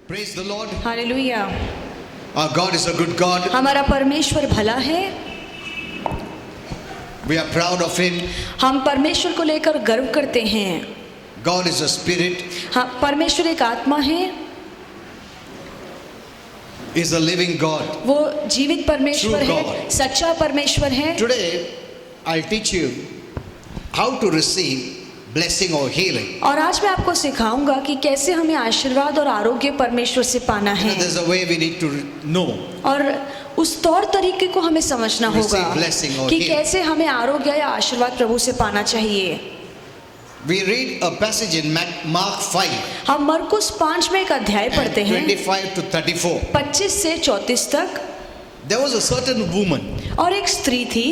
Praise the Lord. Hallelujah. Our God is a good God. हमारा परमेश्वर भला है। We are proud of Him. हम परमेश्वर को लेकर गर्व करते हैं। God is a spirit. हाँ, परमेश्वर एक आत्मा है। Is a living God. वो जीवित परमेश्वर True है, God. सच्चा परमेश्वर है। Today, I'll teach you how to receive blessing or healing. और आज मैं आपको सिखाऊंगा कि कैसे हमें आशीर्वाद और आरोग्य परमेश्वर से पाना You know, है। there's a way we need to know. और उस तौर तरीके को हमें समझना होगा Receive blessing or कि healing. कैसे हमें आरोग्य या आशीर्वाद प्रभु से पाना चाहिए। We read a passage in Mark 5, हम मरकुस 5 में एक अध्याय पढ़ते and हैं 25 to 34. 25 से 34 तक। There was a certain woman और एक स्त्री थी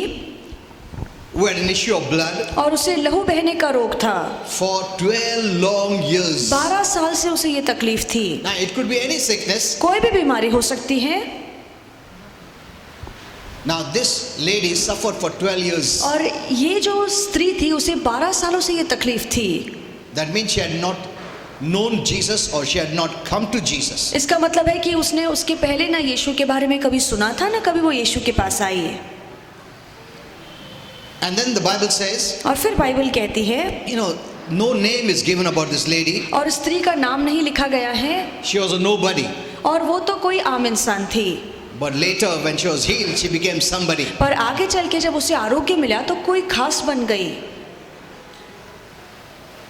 who had an issue of blood और उसे लहू बहने का रोग था। for 12 long years. 12 साल से उसे ये तकलीफ थी। Now, it could be any sickness. कोई भी बीमारी हो सकती है। Now, this lady suffered for 12 years. और ये जो स्त्री थी उसे 12 सालों से ये तकलीफ थी। That means she had not known Jesus or she had not come to Jesus. इसका मतलब है कि उसने उसके पहले ना यीशु के बारे में कभी सुना था ना कभी वो यीशु के पास आई है। And then the Bible says, और फिर बाइबल कहती है, you know, no name is given about this lady. और स्त्री का नाम नहीं लिखा गया है She was a nobody. और वो तो कोई आम इंसान थी। But later, when she was healed, she became somebody. पर आगे चल के जब उसे आरोग्य मिला तो कोई खास बन गई।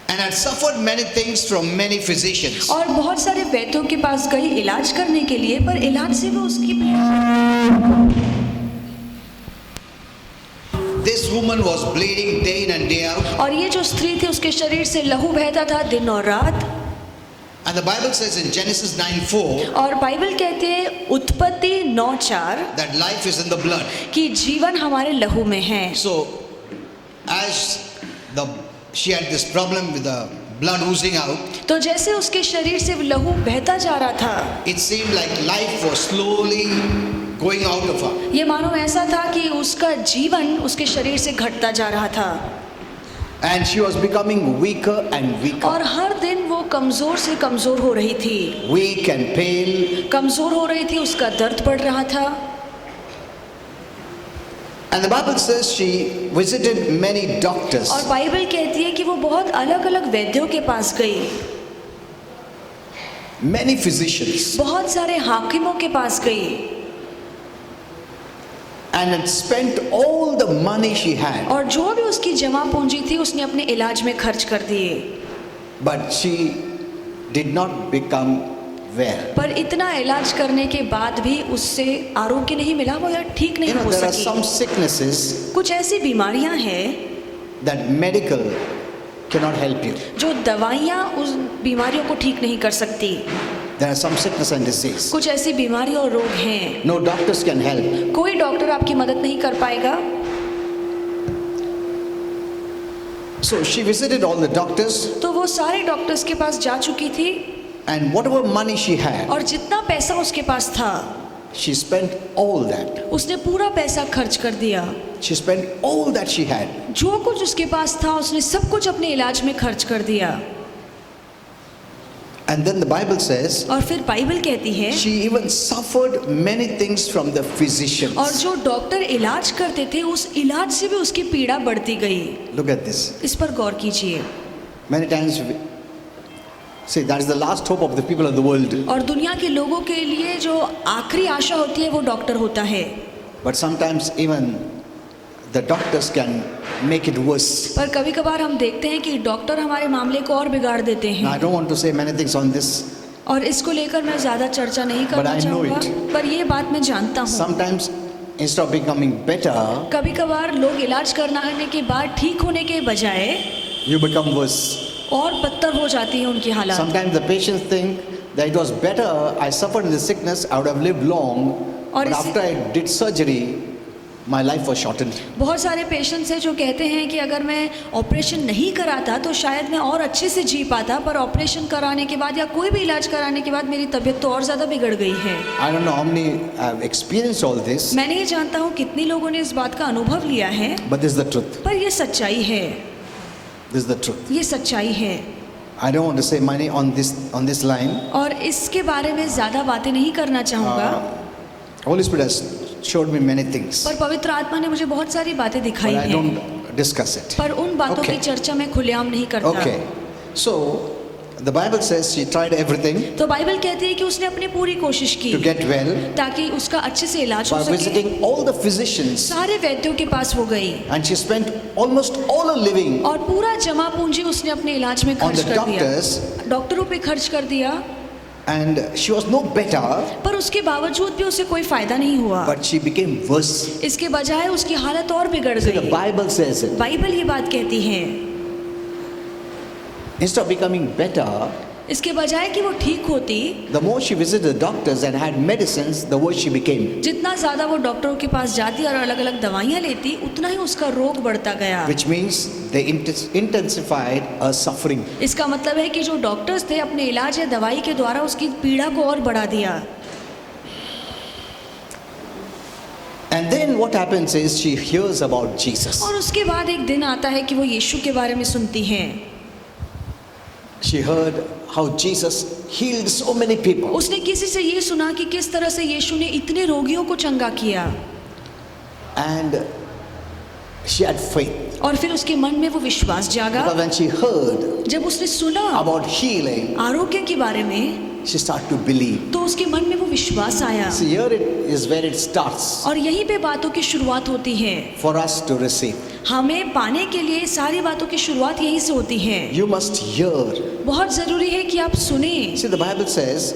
And had suffered many things from many physicians. और बहुत सारे वैद्यों के पास गई इलाज करने के लिए, पर इलाज से वो उसकी This woman was bleeding day in and day out. और ये जो स्त्री थी उसके शरीर से लहू बहता था दिन और रात। And the Bible says in Genesis 9:4 और बाइबल कहती है उत्पत्ति 9:4 that life is in the blood. कि जीवन हमारे लहू में है। So, as she had this problem with the blood oozing out, तो जैसे उसके शरीर से लहू बहता जा रहा था, it seemed like life was slowly going out of her. ये मानो ऐसा था कि उसका जीवन उसके शरीर से घटता जा रहा था। And she was becoming weaker and weaker. और हर दिन वो कमजोर से कमजोर हो रही थी। Weak and pale. कमजोर हो रही थी, उसका दर्द बढ़ रहा था। And the Bible says she visited many doctors. और बाइबल कहती है कि वो बहुत अलग अलग वैद्यों के पास गई। Many physicians. बहुत सारे हाकिमों के पास गई। And had spent all the money she had. और जो भी उसकी जमा पूंजी थी उसने अपने इलाज में खर्च कर दिए। But she did not become well. पर इतना इलाज करने के बाद भी उससे आरोग्य नहीं मिला, वो यार ठीक नहीं You know, हो there are सकी। some sicknesses कुछ ऐसी बीमारियां हैं that medical cannot help you. जो दवाइयां उस बीमारियों को ठीक नहीं कर सकती। There are some sickness and disease. कुछ ऐसी बीमारी और रोग हैं, No doctors can help. कोई डॉक्टर आपकी मदद नहीं कर पाएगा। So she visited all the doctors, तो वो सारे डॉक्टर्स के पास जा चुकी थी and whatever money she had, और जितना पैसा उसके पास था she spent all that. उसने पूरा पैसा खर्च कर दिया। She spent all that she had. जो कुछ उसके पास था उसने सब कुछ अपने इलाज में खर्च कर दिया। And then the Bible says और फिर बाइबल कहती है she even suffered many things from the physicians. और जो डॉक्टर इलाज करते थे उस इलाज से भी उसकी पीड़ा बढ़ती गई। Look at this. इस पर गौर कीजिए। Many times see, that is the last hope of the people of the world. और दुनिया के लोगों के लिए जो आखिरी आशा होती है वो डॉक्टर होता है। But sometimes even the doctors can make it worse. पर कभी कभार हम देखते हैं कि डॉक्टर हमारे मामले को और बिगाड़ देते Now, I हैं। don't want to say many things on this. और इसको लेकर मैं ज्यादा चर्चा नहीं But करना I know चाहूँगा, it. पर ये बात मैं जानता हूँ। Sometimes instead of becoming better, कभी कभार लोग इलाज करने के बाद ठीक होने के बजाय you become worse. और बदतर हो जाती है उनकी हालत। Sometimes the patients think that it was better I suffered in the sickness, I would have lived long. और But इसी- after I did surgery, my life was shortened. बहुत सारे पेशेंट्स हैं जो कहते हैं कि अगर मैं ऑपरेशन नहीं कराता तो शायद मैं और अच्छे से जी पाता, पर ऑपरेशन कराने के बाद या कोई भी इलाज कराने के बाद मेरी तबीयत तो और ज़्यादा बिगड़ गई है। I don't know how many have experienced all this, मैं नहीं जानता हूँ कितने लोगों ने इस बात का अनुभव लिया है, but this is the truth. पर ये सच्चाई है। This is the truth. ये सच्चाई है। I don't want to say many on this line. और इसके बारे में ज़्यादा बातें नहीं करना चाहूँगा, Holy Spirit has showed me many things, पर पवित्र आत्मा ने मुझे बहुत सारी बातें but दिखाई I हैं, don't discuss it. पर उन बातों Okay. की चर्चा मैं खुलेआम नहीं करता। Okay, so the Bible says she tried everything तो बाइबल कहती है कि उसने अपनी पूरी कोशिश की to get well ताकि उसका अच्छे से इलाज हो by सके। visiting all the physicians, सारे वैद्यों के पास वो गई and she spent almost all her living और पूरा जमा पूंजी उसने अपने इलाज में on खर्च the कर दिया, doctors, डॉक्टरों पे खर्च कर दिया, and she was no better, पर उसके बावजूद भी उसे कोई फायदा नहीं हुआ। but she became worse. इसके बजाय उसकी हालत और बिगड़ See, the गई। Bible says it. बाइबल ये बात कहती है, Instead of becoming better, इसके बजाय कि वो ठीक होती, the more she visited the doctors and had medicines, the worse she became. जितना ज़्यादा वो डॉक्टरों के पास जाती और अलग अलग दवाइयाँ लेती, उतना ही उसका रोग बढ़ता गया। Which means they intensified her suffering. इसका मतलब है कि जो डॉक्टर्स थे अपने इलाज या दवाई के द्वारा उसकी पीड़ा को और बढ़ा दिया। And then what happens is she hears about Jesus. और उसके बाद एक दिन आता है कि वो यीशु के बारे में सुनती हैं। She heard how Jesus healed so many people. उसने किसी से ये सुना कि किस तरह से यीशु ने इतने रोगियों को चंगा किया, And she had faith. और फिर उसके मन में वो विश्वास जागा। Because when she heard जब उसने सुना about healing, आरोग्य के बारे में, she started to believe. तो उसके मन में वो विश्वास आया। See, here it is where it starts और यहीं पे बातों की शुरुआत होती है। for us to receive. हमें पाने के लिए सारी बातों की शुरुआत यहीं से होती है। You must hear. बहुत ज़रूरी है कि आप सुने। See, the Bible says,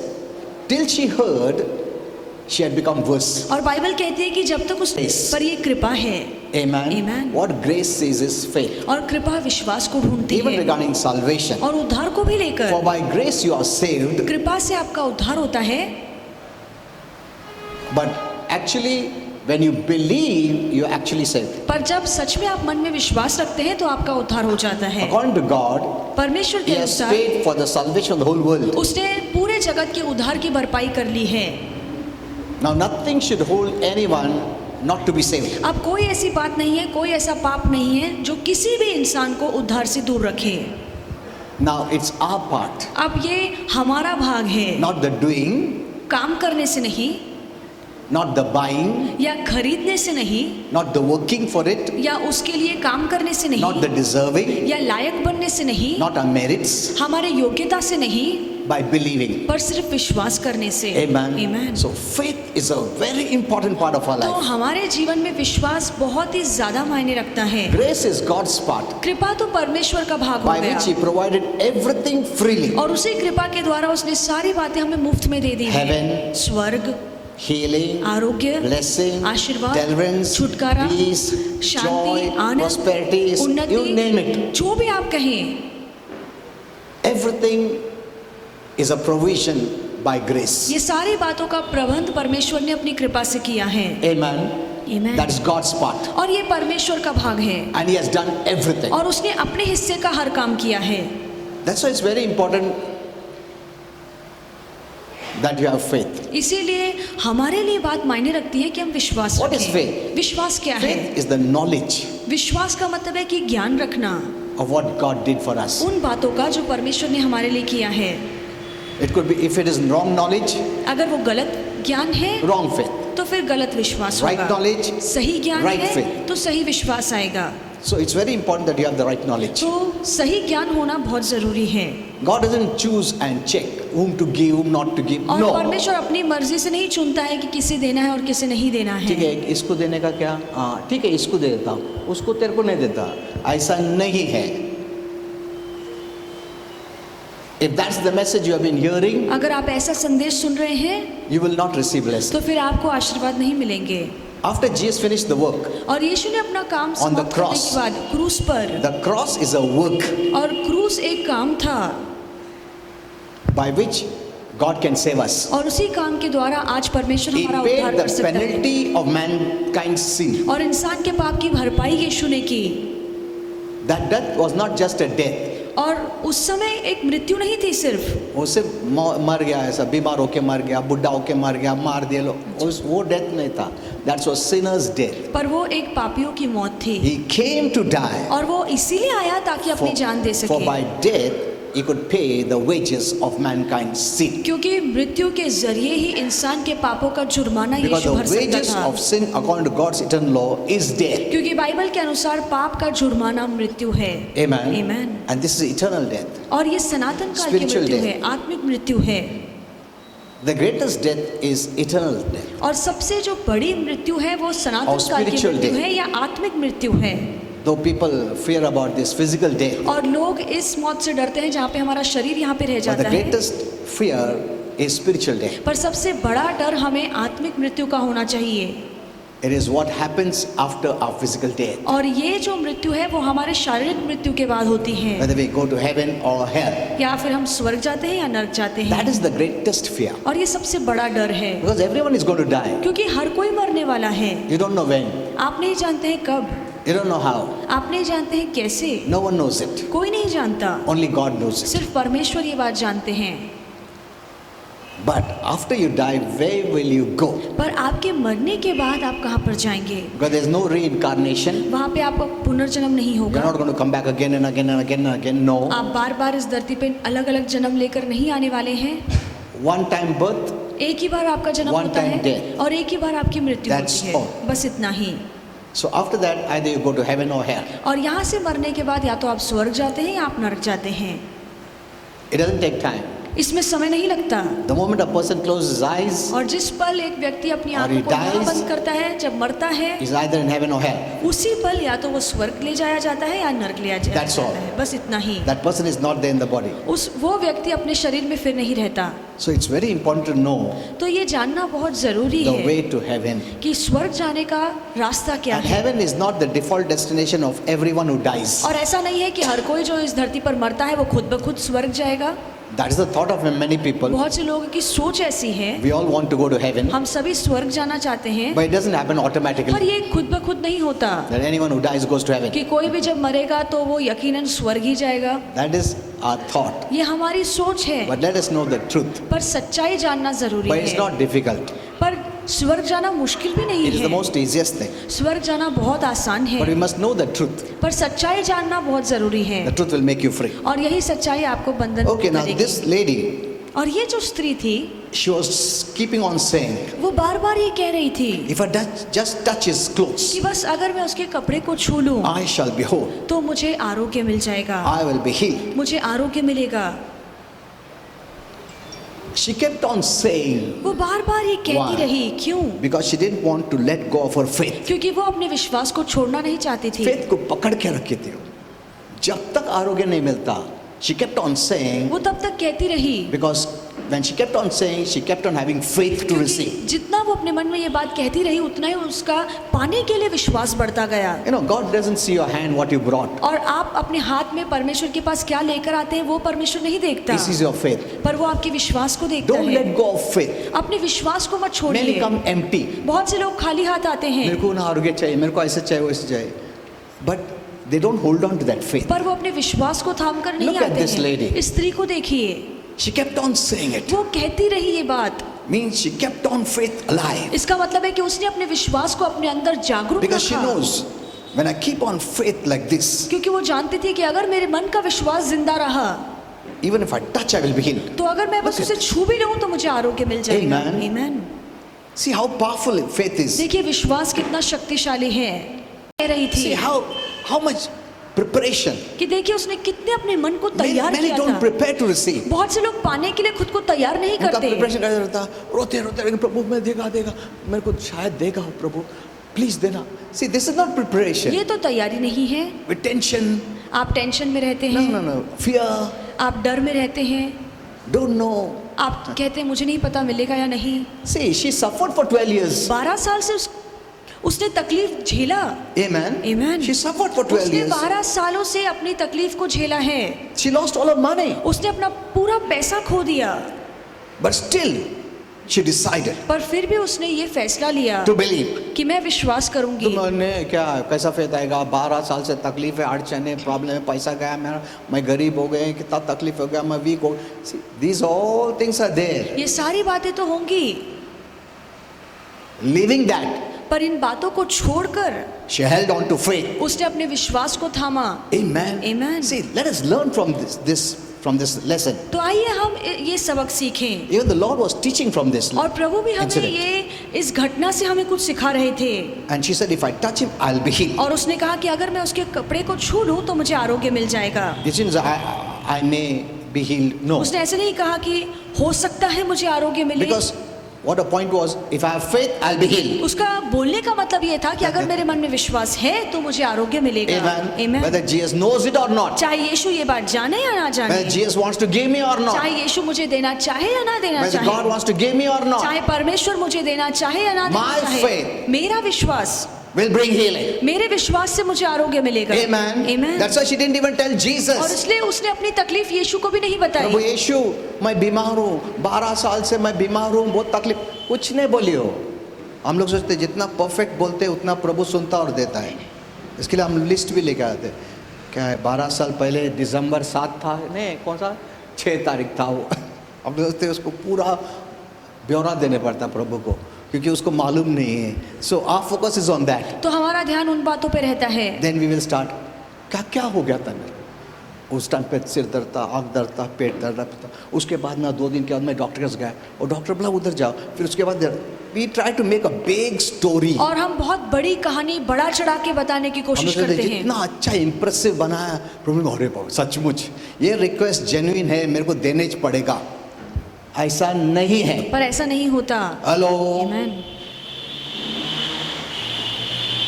till she heard, she had become worse. और बाइबल कहती है कि जब तक उस Yes. पर ये कृपा है, Amen. Amen. What grace is his faith. और कृपा विश्वास को ढूंढती Even है, regarding salvation. और उद्धार को भी For लेकर। by grace you are saved, कृपा से आपका उद्धार होता है, but actually when you believe, you are actually saved. पर जब सच में आप मन में विश्वास रखते हैं तो आपका उद्धार हो जाता है। According to God, परमेश्वर He के has अनुसार paid for the salvation of the whole world. उसने पूरे जगत के उद्धार की भरपाई कर ली है। Now nothing should hold anyone not to be saved. अब कोई ऐसी बात नहीं है, कोई ऐसा पाप नहीं है जो किसी भी इंसान को उद्धार से दूर रखे। Now it's our part, अब ये हमारा भाग है, not the doing, काम करने से नहीं, not the buying, या खरीदने से नहीं, not the working for it, या उसके लिए काम करने से not नहीं, the deserving, या लायक बनने से नहीं, not our merits, हमारे योग्यता से नहीं, by believing. पर सिर्फ विश्वास करने से। Amen. Amen. So faith is a very important part of our तो life. हमारे जीवन में विश्वास बहुत ही ज्यादा मायने रखता है। Grace is God's part, कृपा तो परमेश्वर का भाग हो by which He गया, provided everything freely. और उसी कृपा के द्वारा उसने सारी बातें हमें मुफ्त में दे दी हैं। Heaven, स्वर्ग, healing, आरोग्य, blessing, आशीर्वाद, deliverance, छुटकारा, peace, Shanti, joy, Anand, prosperity, you name it. उन्नति, जो भी आप कहें, Everything is a provision by grace. ये सारी बातों का प्रबंध परमेश्वर ने अपनी कृपा से किया है। Amen. Amen. That is God's part. और ये परमेश्वर का भाग है, And He has done everything. और उसने अपने हिस्से का हर काम किया है। That's why it's very important that you have faith. इसीलिए हमारे लिए बात मायने रखती है कि हम विश्वास What is रखें। faith? विश्वास क्या है? Faith is the knowledge विश्वास का मतलब है कि ज्ञान रखना of what God did for us. उन बातों का जो परमेश्वर ने हमारे लिए किया है। It could be, if it is wrong knowledge, अगर वो गलत ज्ञान है wrong faith. तो फिर गलत विश्वास Right होगा। knowledge, सही ज्ञान right है faith. तो सही विश्वास आएगा। So it's very important that you have the right knowledge. तो सही ज्ञान होना बहुत जरूरी है। God doesn't choose and check whom to give, whom not to give. और No. परमेश्वर अपनी मर्जी से नहीं चुनता है कि किसे देना है और किसे नहीं देना ठीक है, है। इसको देने का क्या? हाँ ठीक है, इसको दे देता हूँ, उसको तेरे को नहीं देता, ऐसा नहीं है। If that's the message you have been hearing, अगर आप ऐसा संदेश सुन रहे हैं you will not receive blessing. तो फिर आपको आशीर्वाद नहीं मिलेंगे। After Jesus finished the work, और यीशु ने अपना काम On the समाप्त करने cross. के बाद क्रूस पर, the cross is a work और क्रूस एक काम था by which God can save us. और उसी काम के द्वारा आज परमेश्वर He हमारा paid उद्धार the कर सकता है। penalty of mankind's sin. और इंसान के पाप की भरपाई यीशु ने की। That death was not just a death. और उस समय एक मृत्यु नहीं थी सिर्फ, वो सिर्फ मर गया, ऐसा बीमार होके मर गया, बुढ़ा होके मर गया, मार दिए लोग, वो डेथ नहीं था. That was sinner's death. पर वो एक पापियों की मौत थी। He came to die. और वो इसीलिए आया ताकि अपनी जान दे For सके। by death he could pay the wages of mankind's sin. क्योंकि मृत्यु के जरिए ही इंसान के पापों का जुर्माना Because यीशु the भर सकता wages था। of sin according to God's eternal law is death. क्योंकि बाइबल के अनुसार पाप का जुर्माना मृत्यु है। Amen. Amen. And this is eternal death. और ये सनातन काल की Spiritual मृत्यु death. है, आत्मिक मृत्यु है। The greatest death is eternal death. और सबसे जो बड़ी मृत्यु है वो Or सनातन काल की spiritual मृत्यु death. है या आत्मिक मृत्यु है। Though people fear about this physical death, और लोग इस मौत से डरते हैं जहाँ पे हमारा शरीर यहाँ पे रह but the जाता है, greatest fear is spiritual death. पर सबसे बड़ा डर हमें आत्मिक मृत्यु का होना चाहिए। It is what happens after our physical death. और ये जो मृत्यु है वो हमारे शारीरिक मृत्यु के बाद होती है। Whether we go to heaven or hell. या फिर हम स्वर्ग जाते हैं या नरक जाते हैं। That is the greatest fear. और ये सबसे बड़ा डर है, Because everyone is going to die. क्योंकि हर कोई मरने वाला है। You don't know when. आप नहीं जानते हैं कब, You don't know how. आप नहीं जानते हैं कैसे, No one knows it. कोई नहीं जानता, Only God knows it. सिर्फ परमेश्वर ये बात जानते हैं। But after you die, where will you go? पर आपके मरने के बाद आप कहाँ पर जाएंगे? Because there's no reincarnation. वहाँ पे आपका पुनर्जन्म नहीं You're होगा। not going to come back again and again and again and again. No. आप बार बार इस धरती पे अलग अलग जन्म लेकर नहीं आने वाले हैं। One time birth, एक ही बार आपका जन्म One होता time है death. और एक ही बार आपकी मृत्यु That's होती है, all. बस इतना ही। so after that, either you go to heaven or hell. और यहाँ से मरने के बाद या तो आप स्वर्ग जाते हैं या आप नरक जाते हैं। It doesn't take time. इसमें समय नहीं लगता। The moment a person closes his eyes, और जिस पल एक व्यक्ति अपनी Or आंखों he को यहाँ dies, बंद करता है, जब मरता है, he's either in heaven or hell. उसी पल या तो वो स्वर्ग ले जाया जाता है या नरक ले जाया That's जाता all. है, बस इतना ही। That person is not there in the body. वो व्यक्ति अपने शरीर में फिर नहीं रहता। So it's very important to know तो ये जानना बहुत जरूरी the है way to heaven. कि स्वर्ग जाने का रास्ता क्या And है। heaven is not the default destination of everyone who dies. और ऐसा नहीं है कि हर कोई जो इस धरती पर मरता है वो खुद ब खुद स्वर्ग जाएगा। That is the thought of many people. बहुत से लोगों की सोच ऐसी है, We all want to go to heaven, हम सभी स्वर्ग जाना चाहते हैं, but it doesn't happen पर automatically ये खुद ब खुद नहीं होता that anyone who dies goes to heaven. कि कोई भी जब मरेगा तो वो यकीनन स्वर्ग ही जाएगा। That is our thought. ये हमारी सोच है, But let us know the truth. पर सच्चाई जानना जरूरी But it's है। not difficult. पर स्वर्ग जाना मुश्किल भी नहीं It is the है, most easiest thing. स्वर्ग जाना बहुत आसान है, But we must know the truth. पर सच्चाई जानना बहुत जरूरी है। The truth will make you free. और यही सच्चाई आपको बंधन Okay, now करेगी। this lady, और ये जो स्त्री थी she was keeping on saying, वो बार बार ये कह रही थी if I just touch his clothes, कि बस अगर मैं उसके कपड़े को छू लूं I shall be whole. तो मुझे आरोग्य मिल जाएगा, I will be healed. मुझे आरोग्य मिलेगा। She kept on saying वो बार बार ये कहती Why? रही, क्यों? because she didn't want to let go of her faith. क्योंकि वो अपने विश्वास को छोड़ना नहीं चाहती थी। Faith को पकड़ के रखी थी वो। जब तक आरोग्य नहीं मिलता, she kept on saying, वो तब तक कहती रही because when she kept on saying, she kept on having faith to क्योंकि receive. जितना वो अपने मन में ये बात कहती रही उतना ही उसका पाने के लिए विश्वास बढ़ता गया। You know, God doesn't see your hand, what you brought. और आप अपने हाथ में परमेश्वर के पास क्या लेकर आते हैं वो परमेश्वर नहीं देखता, He sees your faith. पर वो आपके विश्वास को देखता Don't है। let go of faith. अपने विश्वास को मत Many छोड़िए। come empty. बहुत से लोग खाली हाथ आते मेरे हैं, को ना आरोग्य चाहिए, मेरे को ऐसे चाहिए, वैसे चाहिए. But they don't hold on to that faith. पर वो अपने विश्वास को थाम कर नहीं Look at आते this हैं। lady. इस स्त्री को देखिए, She kept on saying it. वो कहती रही ये बात। Means she kept on faith alive. इसका मतलब है कि उसने अपने विश्वास को अपने अंदर जागरूक Because she रखा, knows, when I keep on faith like this, क्योंकि वो जानती थी कि अगर मेरे मन का विश्वास जिंदा रहा even if I touch, I will be healed. तो अगर मैं बस Look उसे at- छू भी लूं तो मुझे आरोग्य मिल जाएगा। Amen. Amen. See how powerful faith is. देखिए विश्वास कितना शक्तिशाली है। कह रही थी See how much preparation. कि देखिए उसने कितने अपने मन को Many, तैयार many किया don't था। prepare to receive. बहुत से लोग पाने के लिए खुद को तैयार नहीं उनका करते। प्रिपरेशन कैसा रहता, रोते रोते, लेकिन प्रभु मैं देगा मेरे को शायद देगा हो प्रभु, प्लीज देना. See, this is not preparation. ये तो तैयारी नहीं है। With tension, आप टेंशन में रहते no, हैं, no, no, fear, आप डर में रहते हैं, don't know. आप कहते हैं मुझे नहीं पता मिलेगा या नहीं। See, she suffered for 12 years. 12 साल से उसने तकलीफ झेला। Amen. Amen. She suffered for 12 उसने years. 12 सालों से अपनी तकलीफ को झेला है। She lost all her money. उसने अपना पूरा पैसा खो दिया, But still, she decided पर फिर भी उसने ये फैसला लिया to believe. कि मैं विश्वास करूंगी। तुमने क्या कैसा फेथ आएगा, 12 साल से तकलीफ है, अड़चन है, प्रॉब्लम है, पैसा गया मेरा, मैं गरीब हो गए, कितना तकलीफ हो गया, मैं वीक हो. See, these all things are there. ये सारी बातें तो होंगी, Leaving that, पर इन बातों को छोड़कर she held on to faith. उसने अपने विश्वास को थामा। Amen. Amen. See, let us learn from this from this lesson. तो आइए हम ये सबक सीखें। Even the Lord was teaching from this और प्रभु भी हमें incident. ये इस घटना से हमें कुछ सिखा रहे थे। And she said, if I touch him, I'll be healed. और उसने कहा कि अगर मैं उसके कपड़े को छू लूं तो मुझे आरोग्य मिल जाएगा। It means I may be healed. No. उसने ऐसे नहीं कहा कि हो सकता है मुझे आरोग्य मिले। Because what the point was, if I have faith, I'll be healed. उसका बोलने का मतलब ये था कि अगर मेरे मन में विश्वास है तो मुझे आरोग्य मिलेगा। Amen. Amen. Whether Jesus knows it or not. चाहे यीशु ये बात जाने या ना जाने, Whether Jesus wants to give me or not. चाहे यीशु मुझे देना चाहे या ना देना Whether God चाहे, wants to give me or not. चाहे परमेश्वर मुझे देना चाहे या ना देना My चाहे, faith मेरा विश्वास, will bring healing. मेरे विश्वास से मुझे आरोग्य मिलेगा। Amen. Amen. That's why she didn't even tell और Jesus. इसलिए उसने अपनी तकलीफ यीशु को भी नहीं प्रभु बताई। यीशु, मैं बीमार हूँ, 12 साल से मैं बीमार हूँ, बहुत तकलीफ, कुछ नहीं बोली हो। हम लोग सोचते जितना परफेक्ट बोलते हैं उतना प्रभु सुनता और देता है। इसके लिए हम लिस्ट भी लेके आते। क्या है, 12 साल पहले दिसंबर 7 था, नहीं कौन सा 6 तारीख था वो। हम लोग सोचते उसको पूरा ब्यौरा देने पड़ता प्रभु को, क्योंकि उसको मालूम नहीं है। So our focus is on that. तो हमारा ध्यान उन बातों पे रहता है। देन वी विल स्टार्ट, क्या क्या हो गया था मेरे, उस टाइम पे सिर दर्द था, आँख दर्द था, पेट दर्द था। उसके बाद ना 2 दिन के बाद मैं डॉक्टर के पास गया और डॉक्टर बोला उधर जाओ। फिर उसके बाद we try to make a big story. और हम बहुत बड़ी कहानी बढ़ा चढ़ा के बताने की कोशिश करते हैं। जितना अच्छा इंप्रेसिव बनाया प्रभु, अरे बाबा सचमुच ये रिक्वेस्ट जेन्युइन है, मेरे को देने ही पड़ेगा। ऐसा नहीं है, पर ऐसा नहीं होता। Hello, Amen.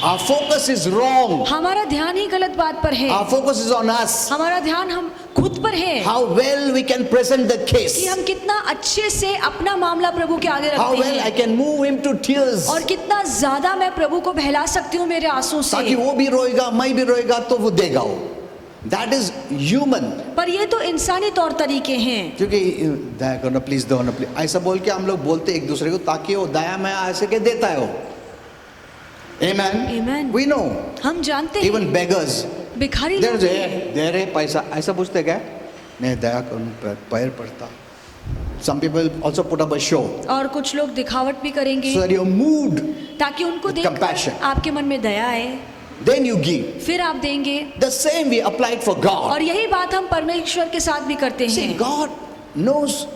our focus is wrong. हमारा ध्यान ही गलत बात पर है। Our focus is on us. हमारा ध्यान हम खुद पर है How well we can present the case. कि हम कितना अच्छे से अपना मामला प्रभु के आगे How रखते well I हैं can move him to tears. और कितना ज्यादा मैं प्रभु को बहला सकती हूँ मेरे आंसू ताकि से। वो भी रोएगा, मैं भी रोएगा, तो वो देगा वो। That is human. पर ये तो इंसानी तौर तरीके हैं। क्योंकि दया करो ना प्लीज, दो ना प्लीज, ऐसा बोल के हम लोग बोलते एक दूसरे को, ताकि वो दया में ऐसे के देता है वो। Amen. Amen. We know. हम जानते Even हैं beggars. भिखारी लोग दे रहे पैसा, ऐसा पूछते क्या? नहीं, दया करो, पैर पड़ता। Some people also put up a show. और कुछ लोग दिखावट भी करेंगे So that your mood, ताकि उनको देख compassion. आपके मन में दया आए, then you give. फिर आप देंगे। The same we applied for God. और यही बात हम परमेश्वर के साथ भी करते See, हैं। God knows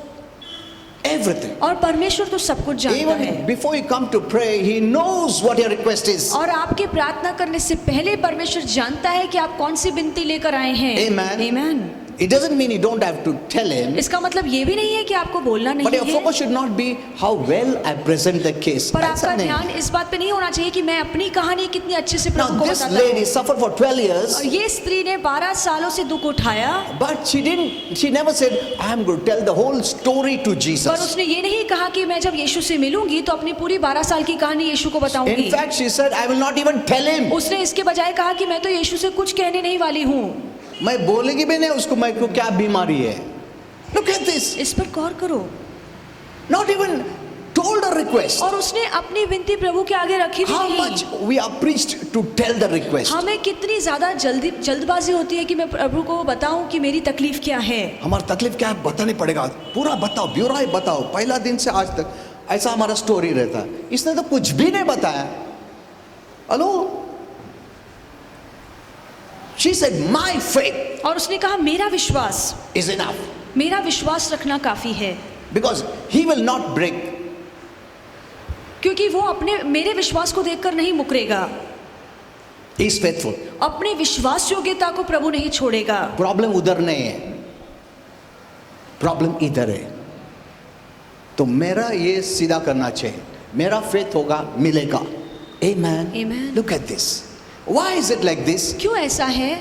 everything. और परमेश्वर तो सब कुछ जानता है। Even before you come to pray, He knows what your request is. और आपके प्रार्थना करने से पहले परमेश्वर जानता है कि आप कौन सी विनती लेकर आए हैं। Amen. Amen. It doesn't mean you don't have to tell Him, इसका मतलब ये भी नहीं है कि आपको बोलना but नहीं your है, focus should not be how well I present the case. पर ऐसा आपका नहीं। ध्यान इस बात पे नहीं होना चाहिए कि मैं अपनी कहानी कितनी अच्छे से प्रभु Now को this बताता lady हूँ। suffered for 12 years, और ये स्त्री ने 12 सालों से दुख उठाया, but she never said, I am going to tell the whole story to पर Jesus. उसने ये नहीं कहा कि मैं जब यीशु से मिलूंगी तो अपनी पूरी 12 साल की कहानी यीशु को बताऊंगी। In fact, she said, I will not even tell him. उसने इसके बजाय कहा कि मैं तो यीशु से कुछ कहने नहीं वाली हूँ। मैं बोलेगी भी नहीं उसको, मैं को क्या बीमारी है। Look at this. इस पर गौर करो। Not even told a request. और उसने अपनी विनती प्रभु के आगे रखी भी How नहीं। much we are preached to tell the request. हमें कितनी ज्यादा जल्दबाजी होती है कि मैं प्रभु को बताऊं कि मेरी तकलीफ क्या है। हमारी तकलीफ क्या है बतानी पड़ेगा, पूरा बताओ, ब्यौरा ही बताओ। पहला दिन से आज तक ऐसा हमारा स्टोरी रहता है। इसने तो कुछ भी नहीं बताया। Hello, she said my faith और उसने कहा मेरा विश्वास, is enough, मेरा विश्वास रखना काफी है, because he will not break. क्योंकि वो अपने मेरे विश्वास को देखकर नहीं मुकरेगा। He is faithful. अपने विश्वास योग्यता को प्रभु नहीं छोड़ेगा। प्रॉब्लम उधर नहीं है, प्रॉब्लम इधर है। तो मेरा ये सीधा करना चाहिए, मेरा फेथ होगा, मिलेगा। Amen. Amen. Look at this. Why is it like this? क्यों ऐसा है?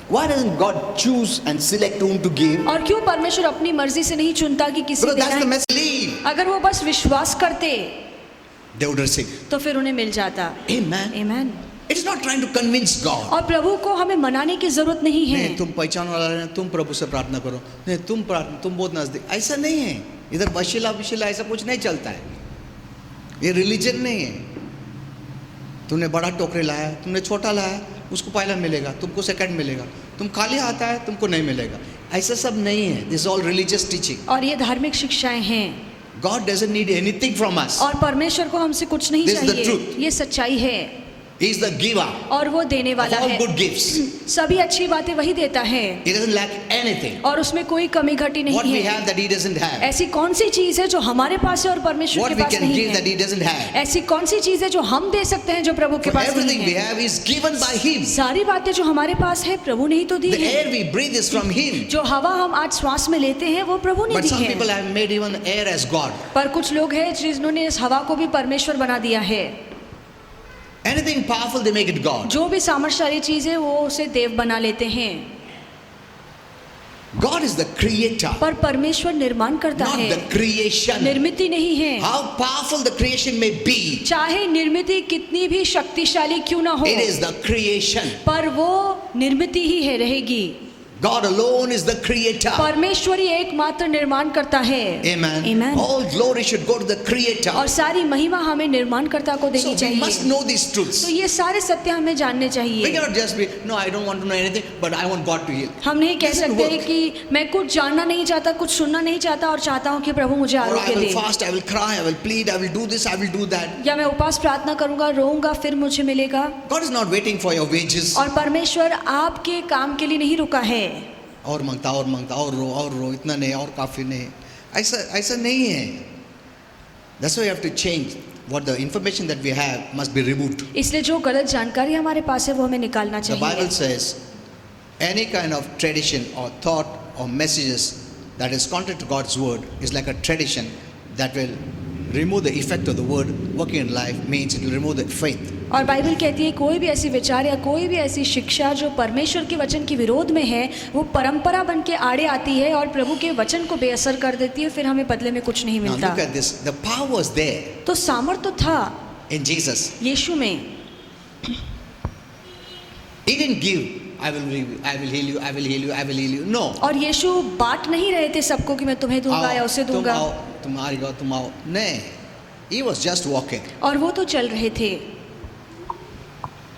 Why doesn't God choose and select whom to give? और क्यों परमेश्वर अपनी मर्जी से नहीं चुनता कि किसी Because that's the देना है? message. अगर वो बस विश्वास करते They would receive. तो फिर उन्हें मिल जाता। Amen. Amen. It is not trying to convince God. और प्रभु को हमें मनाने की जरूरत नहीं है। नहीं, तुम पहचान वाला है, तुम प्रभु से प्रार्थना करो। नहीं, तुम बहुत नजदीक, ऐसा नहीं है। इधर वशीला विशीला ऐसा कुछ नहीं चलता है। ये रिलीजन नहीं है। तुमने बड़ा टोकरी लाया, तुमने छोटा लाया, उसको पहला मिलेगा, तुमको सेकंड मिलेगा। तुम खाली आता है, तुमको नहीं मिलेगा। ऐसा सब नहीं है। This all religious teaching. और ये धार्मिक शिक्षाएं हैं। God doesn't need anything from us. और परमेश्वर को हमसे कुछ नहीं This is the चाहिए। truth. ये सच्चाई है। He is the giver और वो देने of वाला all है। good gifts. सभी अच्छी बातें वही देता है He doesn't lack anything. और उसमें कोई कमी घटी What नहीं we है। have that He doesn't have. ऐसी कौन सी चीज है जो हमारे पास है और परमेश्वर What के we पास can नहीं give that है? He doesn't have. ऐसी कौन सी चीज है जो हम दे सकते हैं जो प्रभु के For पास नहीं everything we है? have is given by Him. सारी बातें जो हमारे पास है प्रभु ने ही तो दी The है। air we breathe is from Him. जो हवा हम आज श्वास में लेते हैं वो प्रभु ने But दी some people है। have made even air as God. पर कुछ लोग हैं जिन्होंने इस हवा को भी परमेश्वर बना दिया है। Anything powerful, they make it God. जो भी सामर्थशाली चीज है वो उसे देव बना लेते हैं। God is the creator, पर परमेश्वर निर्माण करता not है, the creation. निर्मित नहीं है। How powerful the creation may be, चाहे निर्मित कितनी भी शक्तिशाली क्यों ना हो, it is the creation. पर वो निर्मित ही है रहेगी। God alone is the creator. परमेश्वर ही एकमात्र निर्माण करता है। Amen. Amen. All glory should go to the creator. और सारी महिमा हमें निर्माणकर्ता को So देनी we must चाहिए। know these truths. तो ये सारे सत्य हमें जानने We चाहिए। cannot just be, no, I don't want to know anything, but I want God to heal. हम नहीं कह Doesn't सकते work. कि मैं कुछ जानना नहीं चाहता, कुछ सुनना नहीं चाहता और चाहता हूँ कि प्रभु मुझे Or I आरोग्य will they, fast, I will cry, I will plead, I will do this, I will do that. या मैं उपास प्रार्थना करूंगा, रोऊंगा, फिर मुझे मिलेगा। God is not waiting for your wages. और परमेश्वर आपके काम के लिए नहीं रुका है। और मांगता और रो इतना नहीं और काफ़ी नहीं, ऐसा नहीं है। That's why you have to change. What the information that we have must be removed. इसलिए जो गलत जानकारी हमारे पास है वो हमें निकालना The Bible चाहिए। says any kind of tradition or thought or messages that is contrary to God's word is like a tradition that will remove the effect of the word working in life, means it will remove the faith. और Bible कहती है कोई भी ऐसी विचार या कोई भी ऐसी शिक्षा जो परमेश्वर के वचन के विरोध में है वो परंपरा बन के आड़े आती है और प्रभु के वचन को बेअसर कर देती है, फिर हमें बदले में कुछ नहीं Now मिलता। look at this. The power was there तो सामर्थ तो था in Jesus. यीशु में। He didn't give, I will heal you, I will heal you, I will heal you, I will heal you. No. और यीशु बांट नहीं रहे थे सबको कि मैं तुम्हें दूंगा या उसे दूंगा, तुम आओ। नहीं. He was just walking. और वो तो चल रहे थे।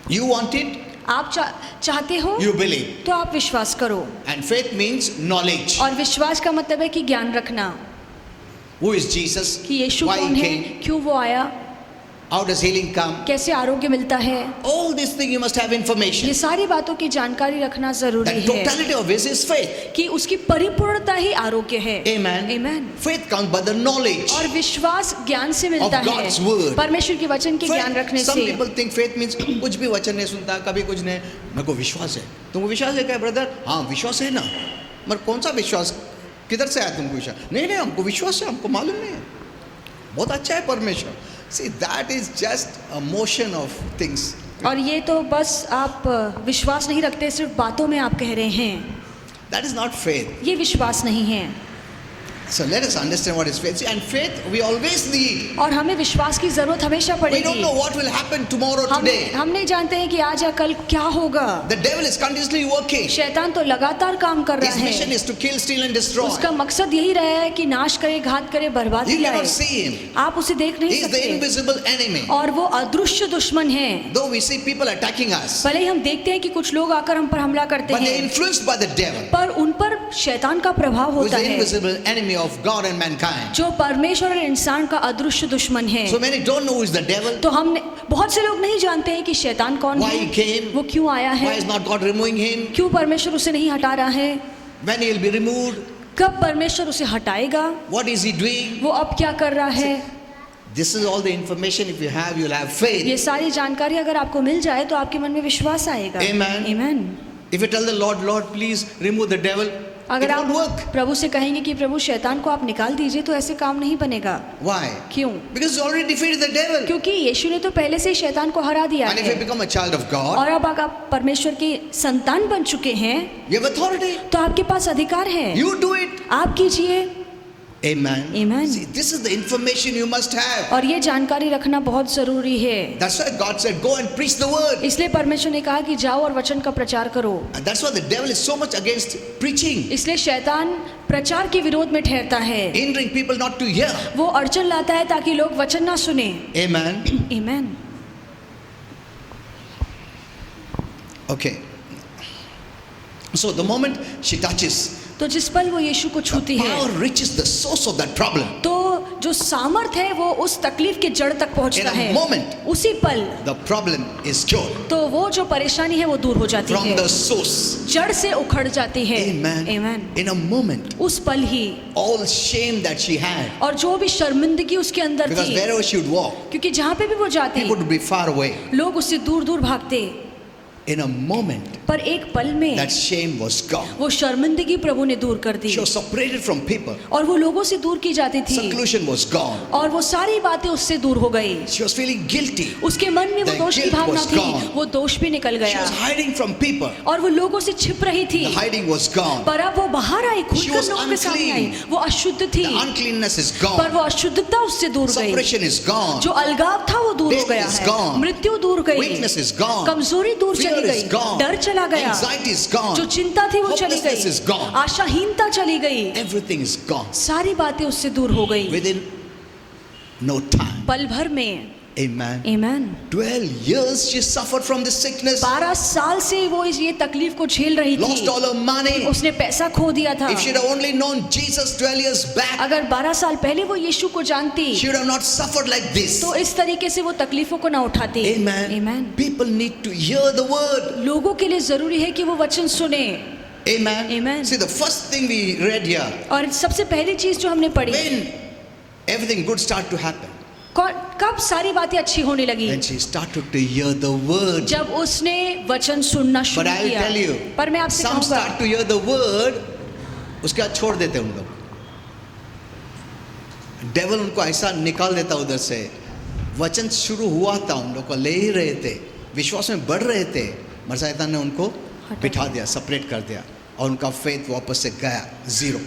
You want it, आप चाहते हो you believe. तो आप विश्वास करो, And faith means knowledge. और विश्वास का मतलब है कि ज्ञान रखना Who is Jesus? कि यीशु Why कौन he है, came? क्यों वो आया, How does healing come? कैसे आरोग्य मिलता है। All these things you must have information. ये सारी बातों की जानकारी रखना जरूरी That है totality of this is faith. कि उसकी परिपूर्णता ही आरोग्य है। Amen. Amen. Faith comes by the knowledge और विश्वास ज्ञान से मिलता of God's है, word. परमेश्वर के वचन के ज्ञान Faith, रखने some से। people think faith means कुछ भी वचन नहीं सुनता, कभी कुछ नहीं, मेरे को विश्वास है। तुमको विश्वास है क्या ब्रदर? हाँ विश्वास है ना, मगर कौन सा विश्वास, किधर से आया तुमको विश्वास? नहीं हमको विश्वास है, हमको मालूम नहीं है, बहुत अच्छा है परमेश्वर। See, that is just a motion of things. और ये तो बस आप विश्वास नहीं रखते, सिर्फ बातों में आप कह रहे हैं, That is not faith. ये विश्वास नहीं है। So let us understand what is faith. See, and faith we always need. और हमें विश्वास की जरूरत हमेशा We don't पड़ेगी। know what will happen tomorrow, today. हम नहीं जानते हैं कि आज या कल क्या होगा। The devil is continuously working. शैतान तो लगातार काम कर रहा His mission है, is to kill, steal and destroy. उसका मकसद यही रहा है कि नाश करे, घात करे, बर्बादी You लाए। cannot see him. आप उसे देख He नहीं is the सकते invisible enemy. और वो अदृश्य दुश्मन है। Though we see people attacking us, भले ही हम देखते हैं कि कुछ लोग आकर हम पर हमला करते but they are हैं, influenced by the devil, पर उन पर शैतान का प्रभाव who is होता the है invisible enemy of God and mankind. जो परमेश्वर और इंसान का अदृश्य दुश्मन है। So many don't know who is the devil, तो हम बहुत से लोग नहीं जानते हैं कि शैतान कौन why है, he came, वो क्यों आया why है, is not God removing him, क्यों परमेश्वर उसे नहीं हटा रहा है, when he will be removed, कब परमेश्वर उसे हटाएगा, what is he doing. वो अब क्या कर रहा है। This is all the information. If you have, you'll have faith. ये सारी जानकारी अगर आपको मिल जाए तो आपके मन में विश्वास आएगा। Amen. Amen. If you tell the Lord, Lord, please remove the devil, it अगर won't आप work. प्रभु से कहेंगे कि प्रभु शैतान को आप निकाल दीजिए तो ऐसे काम नहीं बनेगा। Why? क्यों? Because you already defeated the devil. क्योंकि यीशु ने तो पहले से ही शैतान को हरा दिया And if you है become a child of God, और अब आप परमेश्वर के संतान बन चुके हैं you have authority. तो आपके पास अधिकार है, You do it. आप कीजिए। Amen. Amen. See, this is the information you must have. और ये जानकारी रखना बहुत जरूरी है। That's why God said, go and preach the word. इसलिए परमेश्वर ने कहा कि जाओ और वचन का प्रचार करो। And that's why the devil is so much against preaching, इसलिए शैतान प्रचार के विरोध में ठहरता है, hindering people not to hear. वो अड़चन लाता है ताकि लोग वचन ना सुने। Amen. Amen. Okay. So the moment she touches, तो जिस पल वो यीशु को छूती the है, power reaches the source of that problem. तो जो सामर्थ है वो उस तकलीफ के जड़ तक In पहुंचता a है। moment, उसी पल the problem is cured तो वो जो परेशानी है वो दूर हो जाती from है, the source. जड़ से उखड़ जाती है। Amen. Amen. In a moment, उस पल ही, all shame that she had, और जो भी शर्मिंदगी उसके अंदर because थी, wherever she would walk, क्योंकि जहाँ पे भी वो जाती people would be far away. लोग उससे दूर दूर भागते, In a moment, पर एक पल में that shame was gone. वो शर्मिंदगी प्रभु ने दूर कर दी She was separated from people. और वो लोगों से दूर की जाती थी Seclusion was gone. और वो सारी बातें उससे दूर हो गई। She was feeling guilty. उसके मन में वो The दोष की guilt भावना was थी, gone. वो दोष भी निकल She गया was hiding from people. और वो लोगों से छिप रही थी, The hiding was gone. पर अब वो बाहर आई, She खुलकर was लोगों के सामने आई। unclean. वो अशुद्ध थी, The uncleanness is पर gone. वो अशुद्धता उससे दूर गई। Separation is gone. जो अलगाव था वो दूर हो Death गया is है, gone. मृत्यु दूर गई, Weakness is gone. कमजोरी दूर Fear चली is गई, gone. डर चला गया, Anxiety is gone. जो चिंता थी वो चली Hopelessness is गई, gone. आशाहीनता चली गई, Everything is gone. सारी बातें उससे दूर हो गई Within no time. पल भर में। Amen. Amen. 12 years she suffered from this sickness. 12 साल से वो ये तकलीफ को झेल रही Lost थी, all her money. उसने पैसा खो दिया था। If she'd have only known Jesus 12 years back, अगर 12 साल पहले वो यीशु को जानती she would have not suffered like this. तो इस तरीके से वो तकलीफों को ना उठाती। Amen. Amen. People need to hear the word. लोगों के लिए जरूरी है कि वो वचन सुने। Amen. Amen. See, the first thing we read here, और सबसे पहली चीज जो हमने पढ़ी, when everything good started to happen, कब सारी बातें अच्छी होने लगी, when she started to hear the word. जब उसने वचन सुनना But शुरू I will किया। tell you, पर मैं आपसे some कहूँगा, start to hear the word, उसके बाद छोड़ देते उन लोग। डेविल उनको ऐसा निकाल देता उधर से। वचन शुरू हुआ था, उन लोग को ले ही रहे थे, विश्वास में बढ़ रहे थे, मगर शैतान ने उनको बिठा दिया, सेपरेट कर दिया, और उनका फेथ वापस से गया, zero.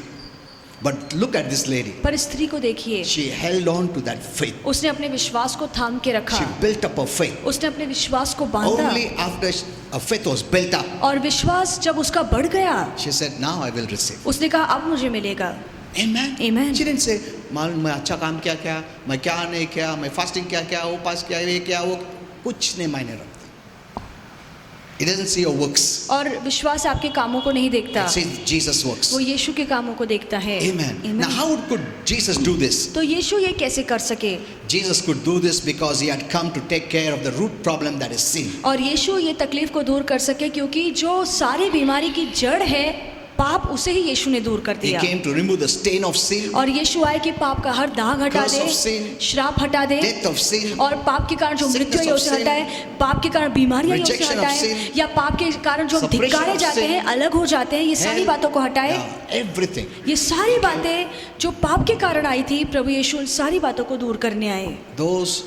But look at this lady. पर स्त्री को देखिए, She held on to that faith. उसने अपने विश्वास को थाम के रखा, She built up her faith. उसने अपने विश्वास को बांधा, Only after her faith was built up, और विश्वास जब उसका बढ़ गया, she said, "Now I will receive." उसने कहा अब मुझे मिलेगा। Amen. Amen. She didn't say, "मालूम मैं अच्छा काम किया क्या, मैं क्या नहीं किया, मैं फास्टिंग किया, उपास किया, ये क्या, वो कुछ नहीं मायने रखता." It doesn't see your works. और विश्वास आपके कामों को नहीं देखता, It sees Jesus' works. वो यीशु के कामों को देखता है। Amen. Amen. Now, how could Jesus do this? तो यीशु ये कैसे कर सके? Jesus could do this because he had come to take care of the root problem that is sin. और यीशु ये तकलीफ को दूर कर सके क्योंकि जो सारी बीमारी की जड़ है पाप, उसे ही यीशु ने दूर कर He दिया। came to remove the stain of sin, और यीशु आए कि पाप का हर दाग हटा Curse दे, of sin, श्राप हटा दे, death of sin, और पाप के कारण जो sickness मृत्यु है of उसे sin, हटाए, पाप के कारण बीमारियां हैं उसे rejection of हटाए, sin, या पाप के कारण जो हम separation धिक्कारे of जाते sin, हैं, अलग हो जाते हैं, ये सारी hell, बातों को हटाए। yeah, everything. ये सारी बातें जो पाप के कारण आई थी, प्रभु यीशु उन सारी बातों को दूर करने आए। Those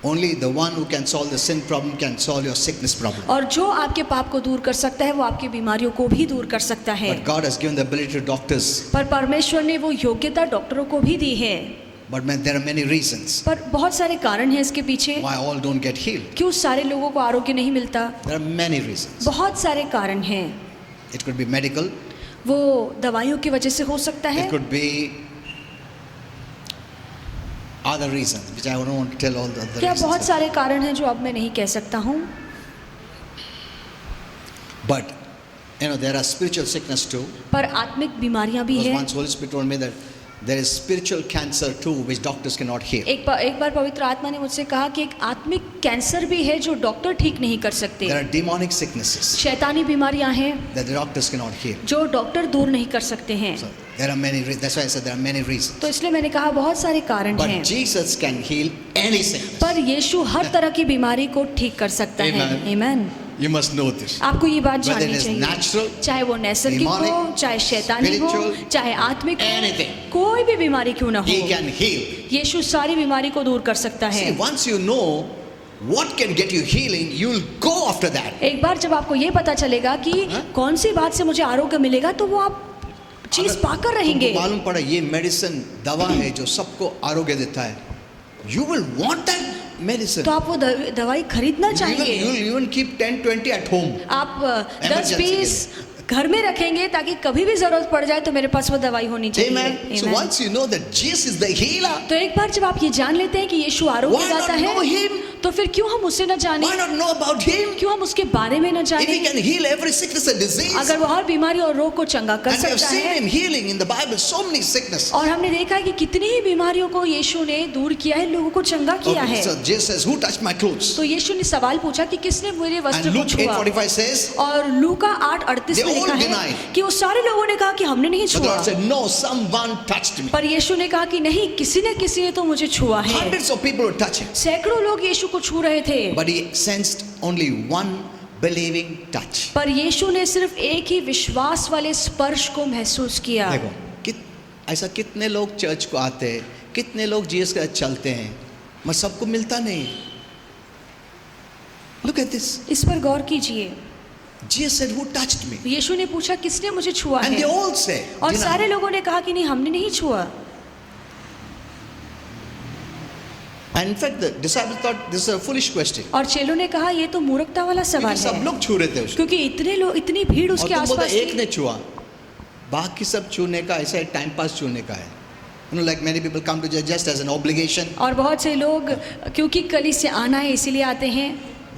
only the one who can solve the sin problem can solve your sickness problem. और जो आपके पाप को दूर कर सकता है वो आपकी बीमारियों को भी दूर कर सकता है। But God has given the ability to doctors. पर परमेश्वर ने वो योग्यता डॉक्टरों को भी दी है। But man, there are many reasons पर बहुत सारे कारण हैं इसके पीछे, why all don't get healed. क्यों सारे लोगों को आरोग्य नहीं मिलता। There are many reasons. बहुत सारे कारण हैं। It could be medical. वो दवाइयों की वजह से हो सकता है, It could be other reasons, which I don't want to tell all the other क्या बहुत reasons. सारे कारण हैं जो अब मैं नहीं कह सकता हूँ। But you know there are spiritual sickness too. पर आत्मिक बीमारियां भी Because हैं। once Holy Spirit told me that there is spiritual cancer too, which doctors cannot heal. एक बार पवित्र आत्मा ने मुझसे कहा कि एक आत्मिक कैंसर भी है जो डॉक्टर ठीक नहीं कर सकते। There are demonic sicknesses शैतानी बीमारियां हैं that the doctors cannot heal. जो डॉक्टर दूर नहीं कर सकते हैं। So there are many. That's why I said there are many reasons. तो इसलिए मैंने कहा बहुत सारे कारण हैं, But Jesus can heal any sickness. पर यीशु हर तरह की बीमारी को ठीक कर सकता है। Amen. आमीन। You must know this. आपको ये बात Whether जाननी it is चाहिए, natural, चाहे वो नैसर्गिक हो, demonic, चाहे शैतानी हो, spiritual, चाहे आत्मिक हो, anything. कोई भी बीमारी क्यों ना हो, He can heal. यीशु सारी बीमारी को दूर कर सकता है। See, once you know what can get you healing, you'll go after that. एक बार जब आपको ये पता चलेगा कि कौन सी बात से मुझे आरोग्य मिलेगा, तो वो आप चीज पाकर रहेंगे। तुमको मालूम पड़ा ये मेडिसिन दवा है जो सबको आरोग्य देता है. You will want that medicine. तो आप वो दवाई खरीदना चाहेंगे। You will even keep 10-20 at home. आप Emergency 10-20 घर में रखेंगे ताकि कभी भी जरूरत पड़ जाए तो मेरे पास वो दवाई होनी चाहिए। Amen. So once you know that Jesus is the healer, तो एक बार जब आप ये जान लेते हैं कि यीशु आरोग्य why दाता not know है, him? तो फिर क्यों हम उसे न जाने? Why not know about him? क्यों हम उसके बारे में न If he जाने? can heal every sickness and disease, अगर वो हर बीमारी और रोग को चंगा कर and we have सकता seen है, him healing in the Bible so many sicknesses. और हमने देखा है कि कितनी ही बीमारियों को यीशु ने दूर किया है, लोगों को चंगा किया Okay, है। so Jesus says, "Who touched my clothes?" तो यीशु ने सवाल पूछा कि किसने मेरे And वस्त्र को Luke छुआ? 8:45 says, और लूका 8:38 They में all लिखा है denied. कि वो सारे लोगों ने कहा कि हमने नहीं but the छुआ, Lord said, "No, someone touched me." पर यीशु ने कहा कि नहीं, किसी न किसी ने तो मुझे छुआ है। Hundreds of people were touching, सैकड़ों लोग यीशु को छू रहे थे, but he sensed only one believing touch. पर यीशु ने सिर्फ एक ही विश्वास वाले स्पर्श को महसूस किया। देखो, ऐसा कितने लोग चर्च को आते हैं, कितने लोग जीसस के साथ चलते हैं, मगर सबको मिलता नहीं। Look at this. इस पर गौर कीजिए। Jesus said, "Who touched me?" यीशु ने पूछा किसने मुझे छुआ And they है, all said, और "Deny." सारे लोगों ने कहा कि नहीं, हमने नहीं छुआ। And in fact, the disciples thought this is a foolish question. और चेलों ने कहा ये तो मूर्खता वाला सवाल क्योंकि सब है, लोग छू रहे थे उसको, क्योंकि इतने लोग, इतनी भीड़ और उसके तुम बोलते आसपास एक थी। ने छुआ, बाकी सब छूने का ऐसा टाइम पास छूने का है। You know, like many people come to church just as an obligation. और बहुत से लोग क्योंकि कली से आना है इसीलिए आते हैं,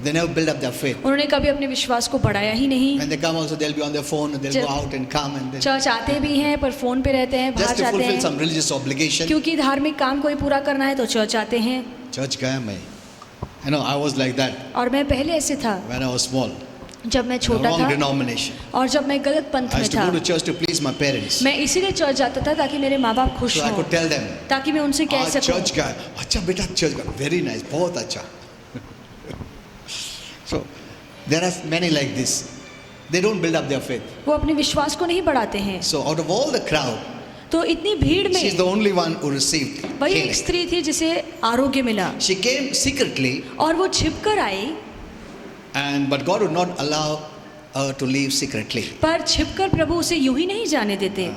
They never build up their faith. उन्होंने कभी अपने विश्वास को बढ़ाया ही नहीं। When they come also, they'll be on their phone, and they'll Just- go out and come and then church आते भी हैं पर फोन पे रहते हैं, बाहर just to जाते fulfill हैं, some religious obligation. क्योंकि धार्मिक काम कोई पूरा करना है तो चर्च आते हैं। Church gaya मैं, you know, I was like that और मैं पहले ऐसे था, when I was small. जब मैं The छोटा wrong था denomination. और जब मैं गलत पंथ I में used to था। go to church to please my parents, मैं इसीलिए चर्च जाता था ताकि मेरे माँ बाप खुश so I हों, could tell them, ताकि मैं उनसे कह सकूं church guy, अच्छा बेटा church guy, very nice, बहुत अच्छा. So there are many like this. They don't build up their faith. वो अपने विश्वास को नहीं बढ़ाते हैं। So out of all the crowd, तो इतनी भीड़ she is में the only one who received वही healing. एक स्त्री थी जिसे आरोग्य मिला, She came secretly, और वो छिप कर आई, but God would not allow her to leave secretly, पर छिप कर प्रभु उसे यूं ही नहीं जाने देते,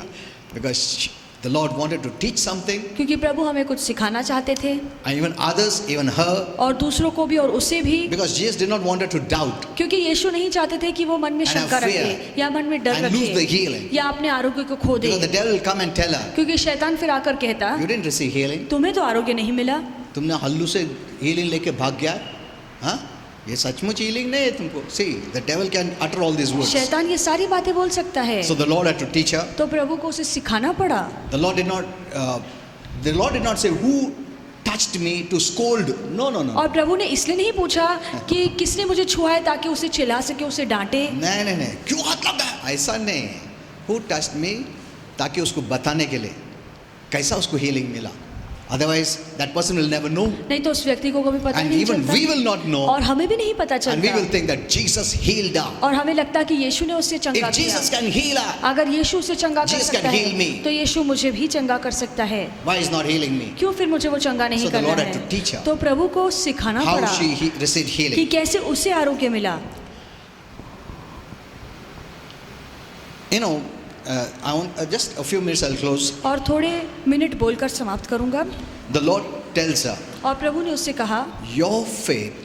because the Lord wanted to teach something, क्योंकि प्रभु हमें कुछ सिखाना चाहते थे, and even others, even her, और दूसरों को भी और उसे भी, because Jesus did not want her to doubt क्योंकि यीशु नहीं चाहते थे कि वो मन में And शंका have fear रखे या मन में डर and lose the रखे healing. या अपने आरोग्य को खो दे, Because the devil will come and tell her, क्योंकि शैतान फिर आकर कहता, "You didn't receive healing. तुम्हें तो आरोग्य नहीं मिला, तुमने हल्लू से healing लेके भाग गया, हाँ? ये सचमुच healing नहीं है तुमको." See, the devil can utter all these words. शैतान ये सारी बातें बोल सकता है। So the Lord had to teach her. तो प्रभु को उसे सिखाना पड़ा। The Lord did not say, "Who touched me?" to scold. No. और प्रभु ने इसलिए नहीं पूछा कि किसने मुझे छुआ है ताकि उसे चिल्ला सके, उसे डांटे। नहीं, क्यों हाथ लगा? ऐसा नहीं. Who touched me? ताकि उसको बताने के लिए कैसा उसको healing मिला. Otherwise, that person will never know, नहीं तो उस व्यक्ति को कभी पता and नहीं even चलता, we will not know, और हमें भी नहीं पता and we will चलता, think that Jesus healed her. और हमें लगता कि यीशु ने उससे चंगा If Jesus किया। can heal her, अगर यीशु उसे चंगा कर Jesus सकता can है heal me. तो यीशु मुझे भी चंगा कर सकता है, why is not healing me? क्यों फिर मुझे वो चंगा नहीं So the करना Lord had है? to teach her तो प्रभु को सिखाना How पड़ा she received कि healing. कैसे उसे आरोग्य मिला। You know, I want just a few minutes. I'll close. और थोड़े मिनट बोलकर समाप्त करूंगा। The Lord tells her, और प्रभु ने उससे कहा "Your faith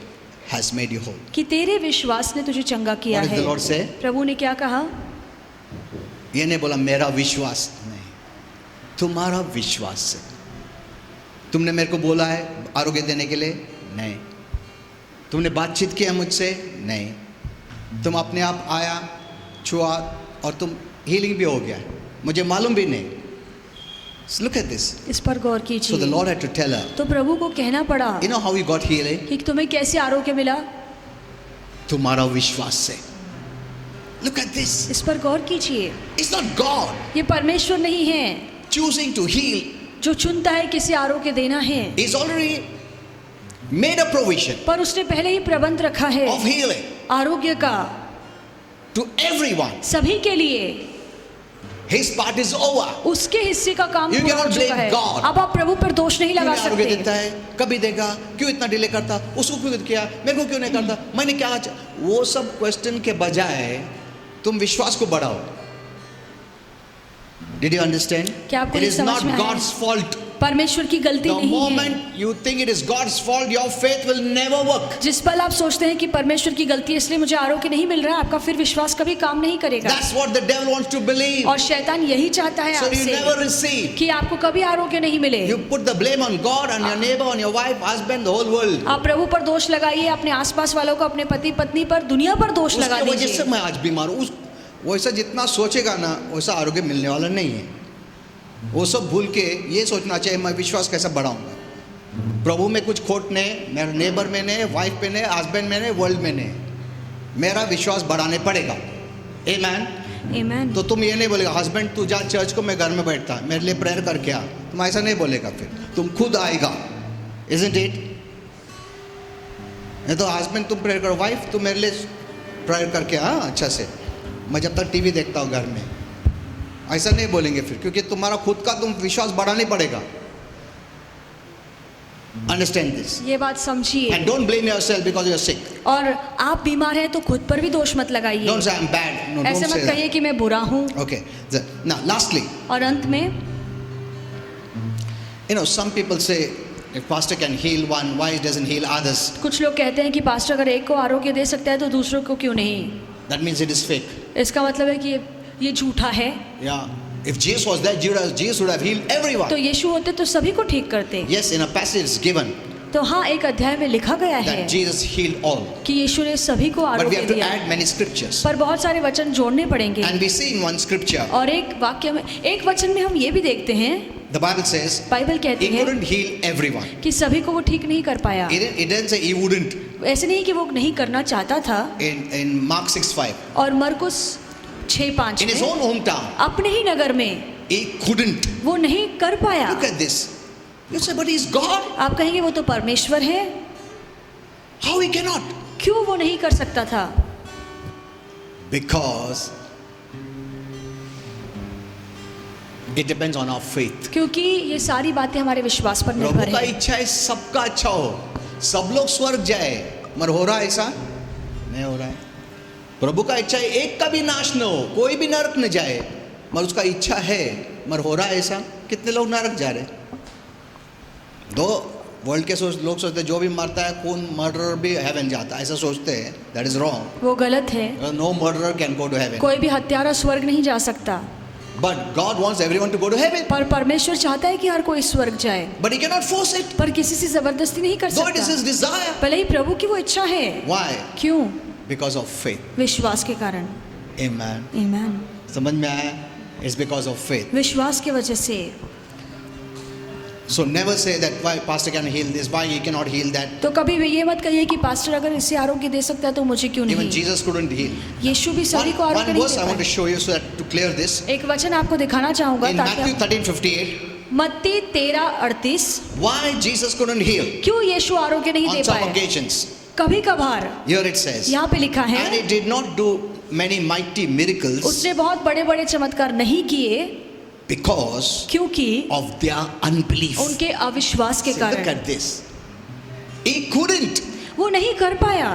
has made you whole." कि तेरे विश्वास ने तुझे चंगा किया What did है। the Lord say? प्रभु ने क्या कहा? ये नहीं बोला मेरा विश्वास नहीं, तुम्हारा विश्वास से। तुमने मेरे को बोला है आरोग्य देने के लिए? नहीं। तुमने बातचीत किया मुझसे? नहीं। तुम अपने आप आया, छुआ, और तुम हीलिंग भी हो गया, मुझे मालूम भी नहीं. Look at this. इस पर गौर So the कीजिए। Lord had to tell her, तो प्रभु को कहना पड़ा you know how he got healing? कि तुम्हें कैसे आरोग्य मिला? तुम्हारा विश्वास से. Look at this. इस पर गौर कीजिए। It's not God ये परमेश्वर नहीं है choosing to heal. जो चुनता है किसे आरोग्य देना है, He's already made a provision पर उसने पहले ही प्रबंध रखा है of healing आरोग्य का to everyone. सभी के लिए। His part is over. उसके हिस्से का काम You पूरा हो cannot चुका blame है। God. अब आप प्रभु पर दोष नहीं लगा क्यों आरोग्य सकते। देता है, कभी देगा, क्यों इतना डिले करता, उसको क्यों किया, मेरे को क्यों नहीं करता, मैंने क्या वो सब क्वेश्चन के बजाय तुम विश्वास को बढ़ाओ. Did you understand? क्या आपको It ये is समझ not में आया? God's fault परमेश्वर की गलती The नहीं है। moment you think it is God's fault, your faith will never work. जिस पल आप सोचते हैं कि परमेश्वर की गलती है इसलिए मुझे आरोग्य नहीं मिल रहा है, आपका फिर विश्वास कभी काम नहीं करेगा। That's what the devil wants to believe. और शैतान यही चाहता है So you आपसे never receive. कि आपको कभी आरोग्य नहीं मिले। You put the blame on God, on your neighbor, on your wife, husband, the whole world. आप प्रभु पर दोष लगाइए, अपने आसपास वालों को, अपने पति पत्नी पर, दुनिया पर दोष लगा उसकी वजह से दीजिए। मैं आज बीमार हूँ। वैसा जितना सोचेगा ना वैसा आरोग्य मिलने वाला नहीं है। वो सब भूल के ये सोचना चाहिए मैं विश्वास कैसे बढ़ाऊंगा। प्रभु में कुछ खोट नहीं, मेरे नेबर में नहीं, वाइफ में नहीं, हस्बैंड में नहीं, वर्ल्ड में नहीं, मेरा विश्वास बढ़ाने पड़ेगा। आमेन। आमेन। तो तुम ये नहीं बोलेगा हस्बैंड तू जा चर्च को, मैं घर में बैठता मेरे लिए प्रेयर करके आ, तुम ऐसा नहीं बोलेगा, फिर तुम खुद आएगा। Isn't it? नहीं तो हस्बैंड तुम प्रेयर करो, वाइफ तुम मेरे लिए प्रेयर करके आ अच्छा से, मैं जब तक टीवी देखता हूँ घर में, ऐसा नहीं बोलेंगे फिर, क्योंकि तुम्हारा खुद का तुम विश्वास बढ़ाना पड़ेगा। अंडरस्टैंड दिस ये बात समझिए। And don't blame yourself because you are sick. और आप बीमार हैं तो खुद पर भी दोष मत लगाइए। Don't say I am bad, no ऐसे डोंट मत से कहिए कि मैं बुरा हूँ। ओके नाउ लास्टली, और अंत में you know some people say if pastor can heal one, why he doesn't heal others? कुछ लोग कहते हैं कि पास्टर अगर एक को आरोग्य दे सकता है तो दूसरों को क्यों नहीं। That means it is fake. इसका मतलब है कि ये झूठा है। Yeah. If Jesus was there, Jesus would have healed everyone. तो यीशु होते तो सभी को ठीक करते। Yes, in a passage it's given तो हाँ, एक अध्याय में लिखा गया है that Jesus healed all. कि यीशु ने सभी को But we आरोग्य have to दिया, add many scriptures. पर बहुत सारे वचन जोड़ने पड़ेंगे। And we see in one scripture, और एक वाक्य में, एक वचन में हम ये भी देखते हैं, the Bible says बाइबल कहती he है couldn't heal everyone. कि सभी को वो ठीक नहीं कर पाया। It didn't say he wouldn't. ऐसे नहीं कि वो नहीं करना चाहता था। In Mark 6:5, और मरकुस 6:5 in his में own hometown, अपने ही नगर में he couldn't. वो नहीं कर पाया। Look at this. You say, but he's God. आप कहेंगे वो तो परमेश्वर है, How he cannot? क्यों वो नहीं कर सकता था? Because it depends on our faith. क्योंकि ये सारी बातें हमारे विश्वास पर निर्भर प्रभु का है। इच्छा है सबका अच्छा हो, सब लोग स्वर्ग जाए, मगर हो रहा है ऐसा नहीं हो रहा है। प्रभु का इच्छा है एक का भी नाश न हो, कोई भी नरक न जाए, मगर उसका इच्छा है, मगर हो रहा है ऐसा। कितने लोग नरक जा रहे? दो वर्ल्ड के लोग सोचते हैं जो भी मरता है खून मर्डरर भी हेवन जाता है, ऐसा सोचते हैं। That is wrong. वो गलत है। No murderer can go to heaven. कोई भी हत्यारा स्वर्ग नहीं जा सकता। But God wants everyone to go to heaven. पर परमेश्वर चाहता है कि हर कोई स्वर्ग जाए, but he can not force it. पर किसी से जबरदस्ती नहीं कर दो इट इज हिज सकता। डिजायर। भले ही प्रभु की वो इच्छा है। व्हाई? क्यों? Because of faith. विश्वास के कारण। आमेन। आमेन। समझ में आया? It's because of faith. विश्वास की वजह से। So never say that why pastor can heal this, why he cannot heal that. तो कभी भी ये मत कहिए कि पास्टर अगर इससे आरोग्य दे सकता है तो मुझे क्यों Even नहीं। Jesus couldn't heal. यीशु भी सभी को आरोग्य One नहीं verse I want to they show you so that to clear this. पाए। एक वचन आपको दिखाना चाहूंगा In ताकि Matthew आप- 13:58, मत्ती 13:38 why Jesus couldn't heal क्यों यीशु आरोग्य नहीं दे on some पाया? occasions. कभी कभार। Here it says, यहाँ पे लिखा है, and he did not do many mighty miracles उसने बहुत बड़े बड़े चमत्कार नहीं किए because क्योंकि of their unbelief. उनके अविश्वास के See, look कारण। at this. He couldn't. वो नहीं कर पाया।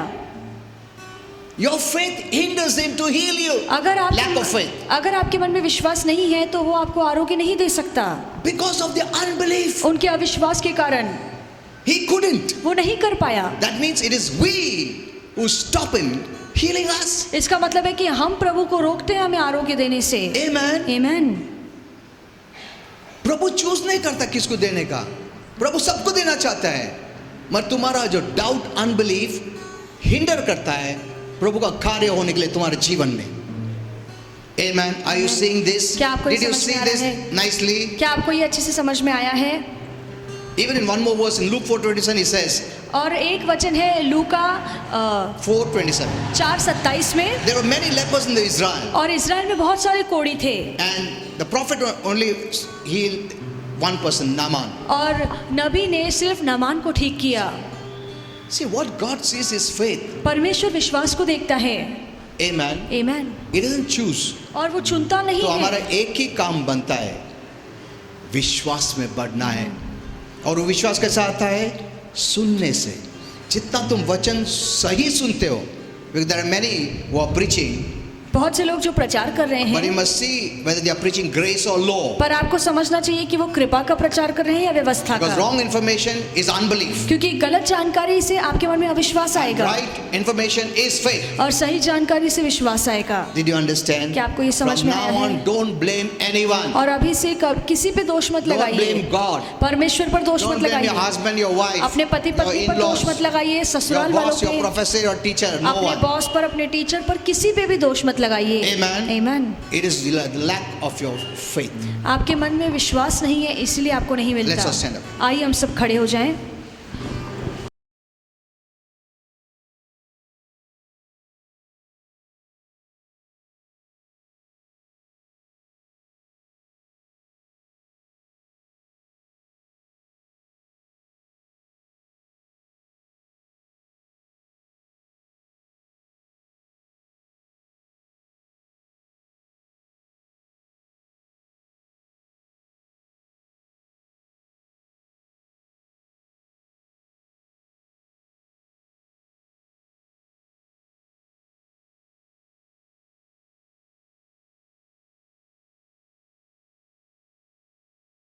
Your faith hinders him to heal you. अगर Lack of faith. अगर आपके मन में विश्वास नहीं है तो वो आपको आरोग्य नहीं दे सकता। Because of their unbelief. उनके अविश्वास के कारण He couldn't. वो नहीं कर पाया। That means it is we who stop him healing us. इसका मतलब है कि हम प्रभु को रोकते हैं हमें आरोग्य देने से। Amen. आमेन। प्रभु चूज नहीं करता किसको देने का, प्रभु सबको देना चाहता है, मगर तुम्हारा जो डाउट अनबिलीफ हिंडर करता है प्रभु का कार्य होने के लिए तुम्हारे जीवन में। Amen. Are you seeing this? क्या आपको ये Did you समझ में see आ रहा this है? nicely? क्या आपको ये अच्छे से समझ में आया है? Even in one more verse in Luke 4:27 he says, और एक वचन है लूका 4:27, 4:27 में, there were many lepers in the Israel और इजराइल में बहुत सारे कोढ़ी थे and the prophet only healed one person, Naaman. और नबी ने सिर्फ नामान को ठीक किया। See, what God sees is faith. परमेश्वर विश्वास को देखता है। Amen. Amen. He doesn't choose. और वो चुनता नहीं तो हमारा है। एक ही काम बनता है, विश्वास में बढ़ना है। और वो विश्वास कैसा आता है? सुनने से। जितना तुम वचन सही सुनते हो, because there are many who are preaching बहुत से लोग जो प्रचार कर रहे But you हैं, must see whether they are preaching grace or law. पर आपको समझना चाहिए कि वो कृपा का प्रचार कर रहे हैं या व्यवस्था Because का, wrong information is unbelief. क्योंकि गलत जानकारी से आपके मन में अविश्वास आएगा Right information is faith. और सही जानकारी से विश्वास आएगा। Did you understand? क्या आपको ये समझ From में आया now on, है? don't blame anyone. और अभी से किसी पे दोष मत Don't लगाइए, blame God. परमेश्वर पर दोष Don't मत blame your लगाइए, husband, your wife, अपने पति your पत्नी पर दोष in-laws, मत लगाइए, your ससुराल वालों boss, your पे, professor, your teacher. No अपने one. बॉस पर, अपने टीचर पर, किसी पे भी दोष मत लगाइए। Amen. Amen. It is the lack of your faith. आपके मन में विश्वास नहीं है, इसलिए आपको नहीं Let's मिलता। all stand up. आइए हम सब खड़े हो जाएं।